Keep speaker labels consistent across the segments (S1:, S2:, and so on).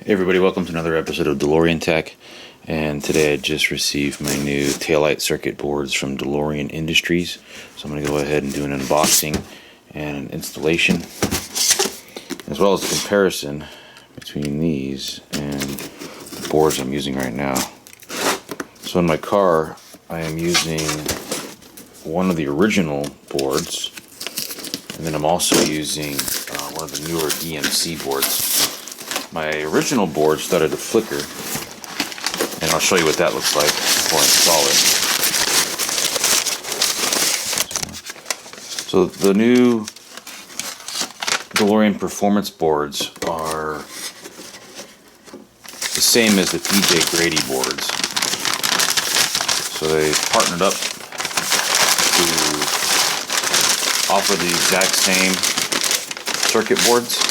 S1: Hey everybody, welcome to another episode of DeLoreanTECH, and today I just received my new taillight circuit boards from DeLorean Industries. So I'm going to go ahead and do an unboxing and an installation, as well as a comparison between these and the boards I'm using right now. So in my car I am using one of the original boards, and then I'm also using one of the newer DMC boards. My original board started to flicker, and I'll show you what that looks like before I install it. So the new DeLorean performance boards are the same as the PJ Grady boards. So they partnered up to offer the exact same circuit boards.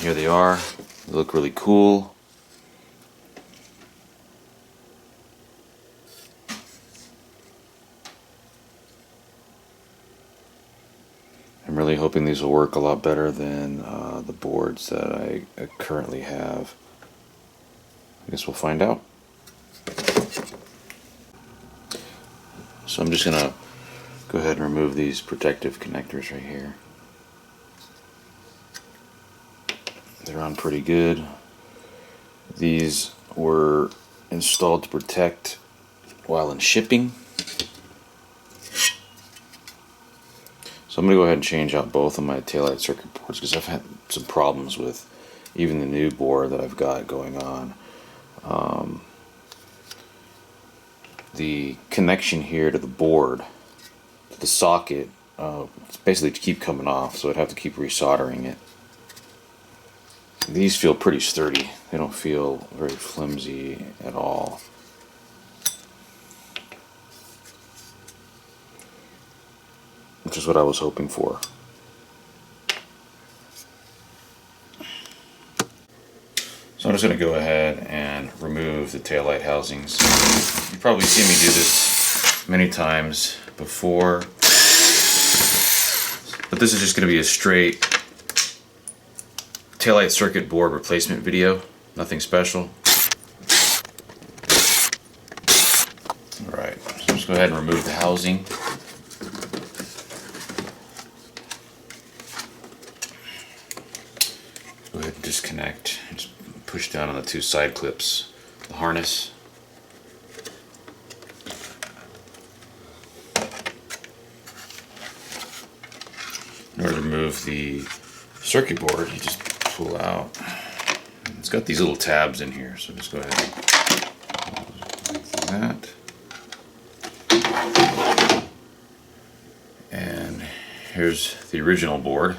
S1: Here they are. They look really cool. I'm really hoping these will work a lot better than the boards that I currently have. I guess we'll find out. So I'm just gonna go ahead and remove these protective connectors right here. They're on pretty good. These were installed to protect while in shipping. So I'm going to go ahead and change out both of my taillight circuit boards because I've had some problems with even the new board that I've got going on. The connection here to the board, to the socket, it's basically to keep coming off, so I'd have to keep resoldering it. These feel pretty sturdy. They don't feel very flimsy at all. Which is what I was hoping for. So I'm just going to go ahead and remove the taillight housings. You've probably seen me do this many times before, but this is just going to be a straight taillight circuit board replacement video, nothing special. Alright, so just go ahead and remove the housing. Go ahead and disconnect. Just push down on the two side clips, the harness. In order to remove the circuit board, you just pull out. It's got these little tabs in here, so just go ahead and that. And here's the original board.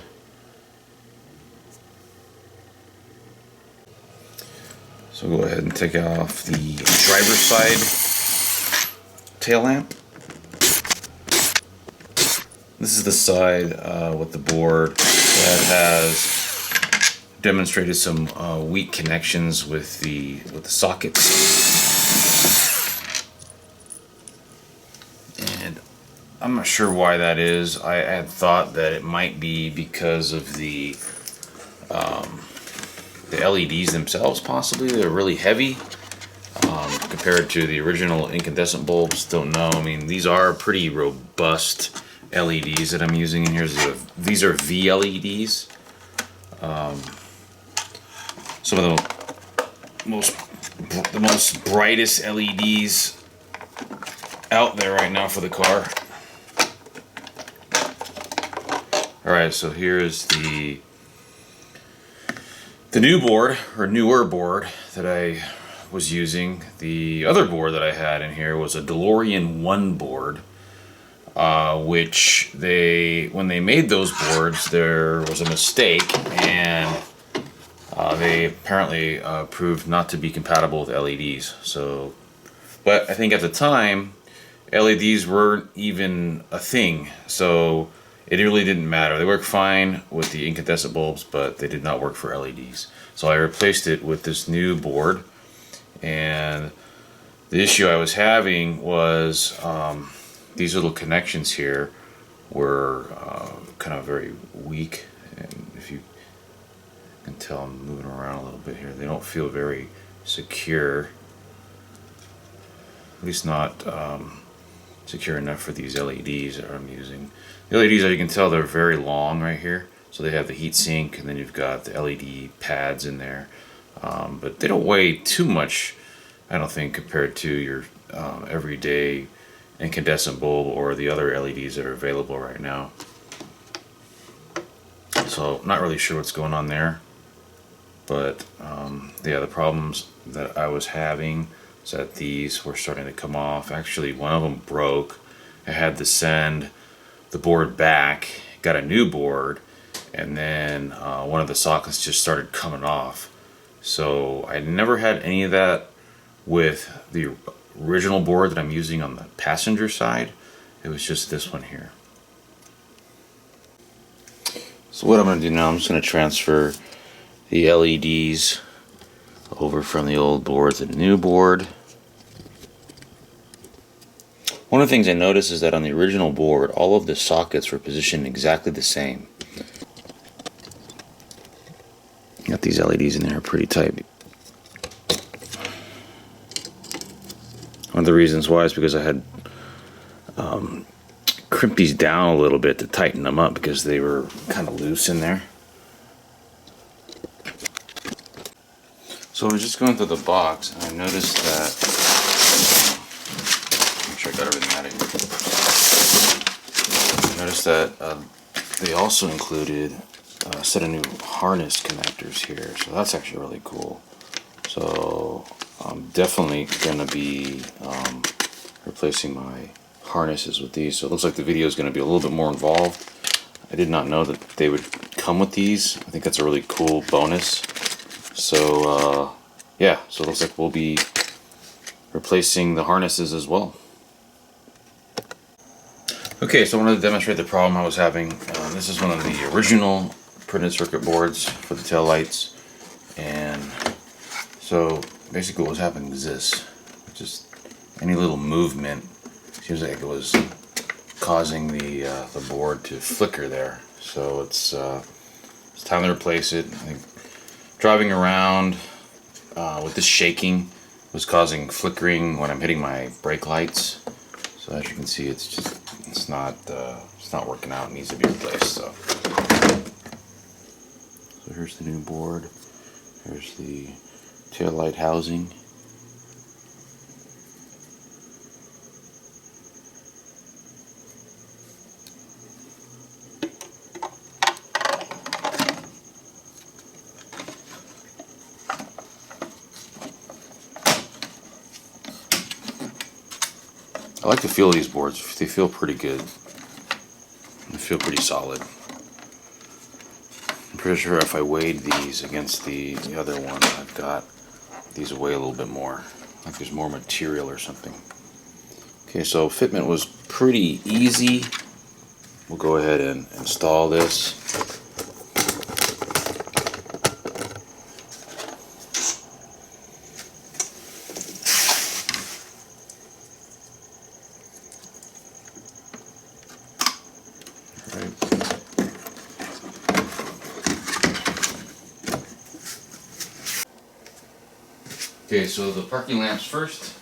S1: So go ahead and take off the driver's side tail lamp. This is the side with the board that has demonstrated some weak connections with the sockets, and I'm not sure why that is. I had thought that it might be because of the LEDs themselves. Possibly they're really heavy compared to the original incandescent bulbs. Don't know. I mean, these are pretty robust LEDs that I'm using in here. These are VLEDs. Some of the most brightest LEDs out there right now for the car. Alright, so here is the new board, or newer board, that I was using. The other board that I had in here was a DeLorean 1 board, which when they made those boards, there was a mistake, and they apparently proved not to be compatible with LEDs. So, but I think at the time, LEDs weren't even a thing, so it really didn't matter. They worked fine with the incandescent bulbs, but they did not work for LEDs. So I replaced it with this new board, and the issue I was having was these little connections here were kind of very weak, and if you You can tell I'm moving around a little bit here. They don't feel very secure. At least not secure enough for these LEDs that I'm using. The LEDs, as you can tell, they're very long right here. So they have the heat sink, and then you've got the LED pads in there. But they don't weigh too much, I don't think, compared to your everyday incandescent bulb or the other LEDs that are available right now. So not really sure what's going on there. But yeah, the problems that I was having is that these were starting to come off. Actually, one of them broke. I had to send the board back, got a new board, and then one of the sockets just started coming off. So I never had any of that with the original board that I'm using on the passenger side. It was just this one here. So what I'm going to do now, I'm just going to transfer the LEDs over from the old board to the new board. One of the things I noticed is that on the original board, all of the sockets were positioned exactly the same. Got these LEDs in there pretty tight. One of the reasons why is because I had crimped these down a little bit to tighten them up because they were kind of loose in there. So I was just going through the box and I noticed that, make sure I got everything out of here. I noticed that they also included a set of new harness connectors here, so that's actually really cool. So I'm definitely going to be replacing my harnesses with these. So it looks like the video is going to be a little bit more involved. I did not know that they would come with these. I think that's a really cool bonus. So yeah, so it looks like we'll be replacing the harnesses as well. Okay, so I wanted to demonstrate the problem I was having. This is one of the original printed circuit boards for the tail lights, and so basically what was happening is this: just any little movement seems like it was causing the board to flicker there. So it's time to replace it. I think driving around with this shaking was causing flickering when I'm hitting my brake lights. So as you can see, it's not working out. It needs to be replaced. So here's the new board. Here's the tail light housing. I like the feel of these boards. They feel pretty good. They feel pretty solid. I'm pretty sure if I weighed these against the other one I've got, these weigh a little bit more. Like there's more material or something. Okay, so fitment was pretty easy. We'll go ahead and install this. Okay, so the parking lamps first.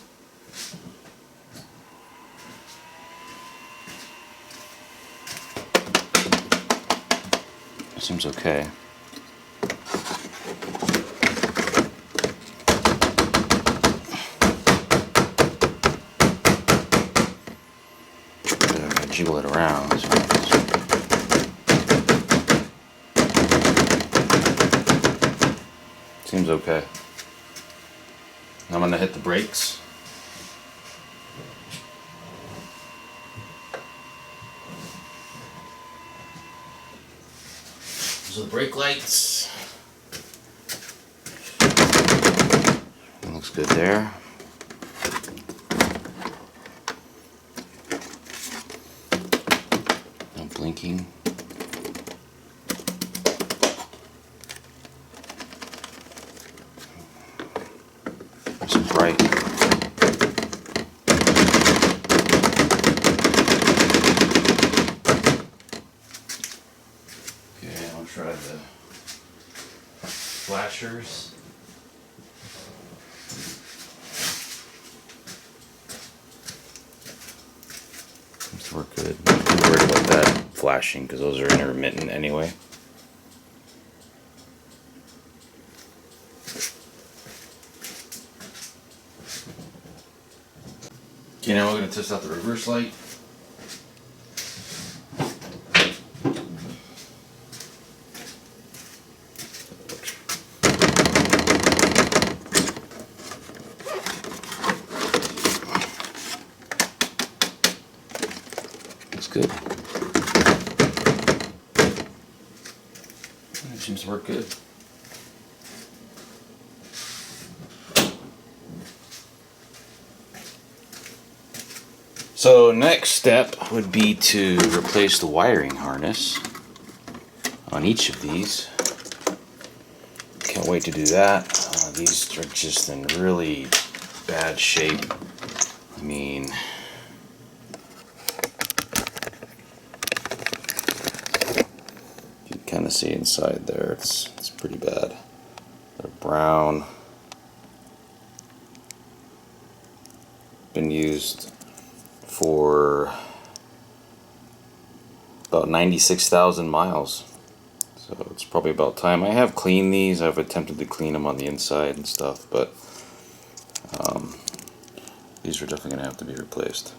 S1: Seems okay. I'm gonna jiggle it around. Seems okay. I'm going to hit the brakes. Those are the brake lights. Looks good there. No blinking. Right. Okay, I'll try the flashers. Seems to work good. I'm worried about that flashing because those are intermittent anyway. Okay, now we're going to test out the reverse light. Looks good. It seems to work good. So next step would be to replace the wiring harness on each of these. Can't wait to do that. These are just in really bad shape. I mean, you can kind of see inside there. It's pretty bad. They're brown. Been used for about 96,000 miles. So it's probably about time. I have cleaned these. I've attempted to clean them on the inside and stuff, but these are definitely going to have to be replaced.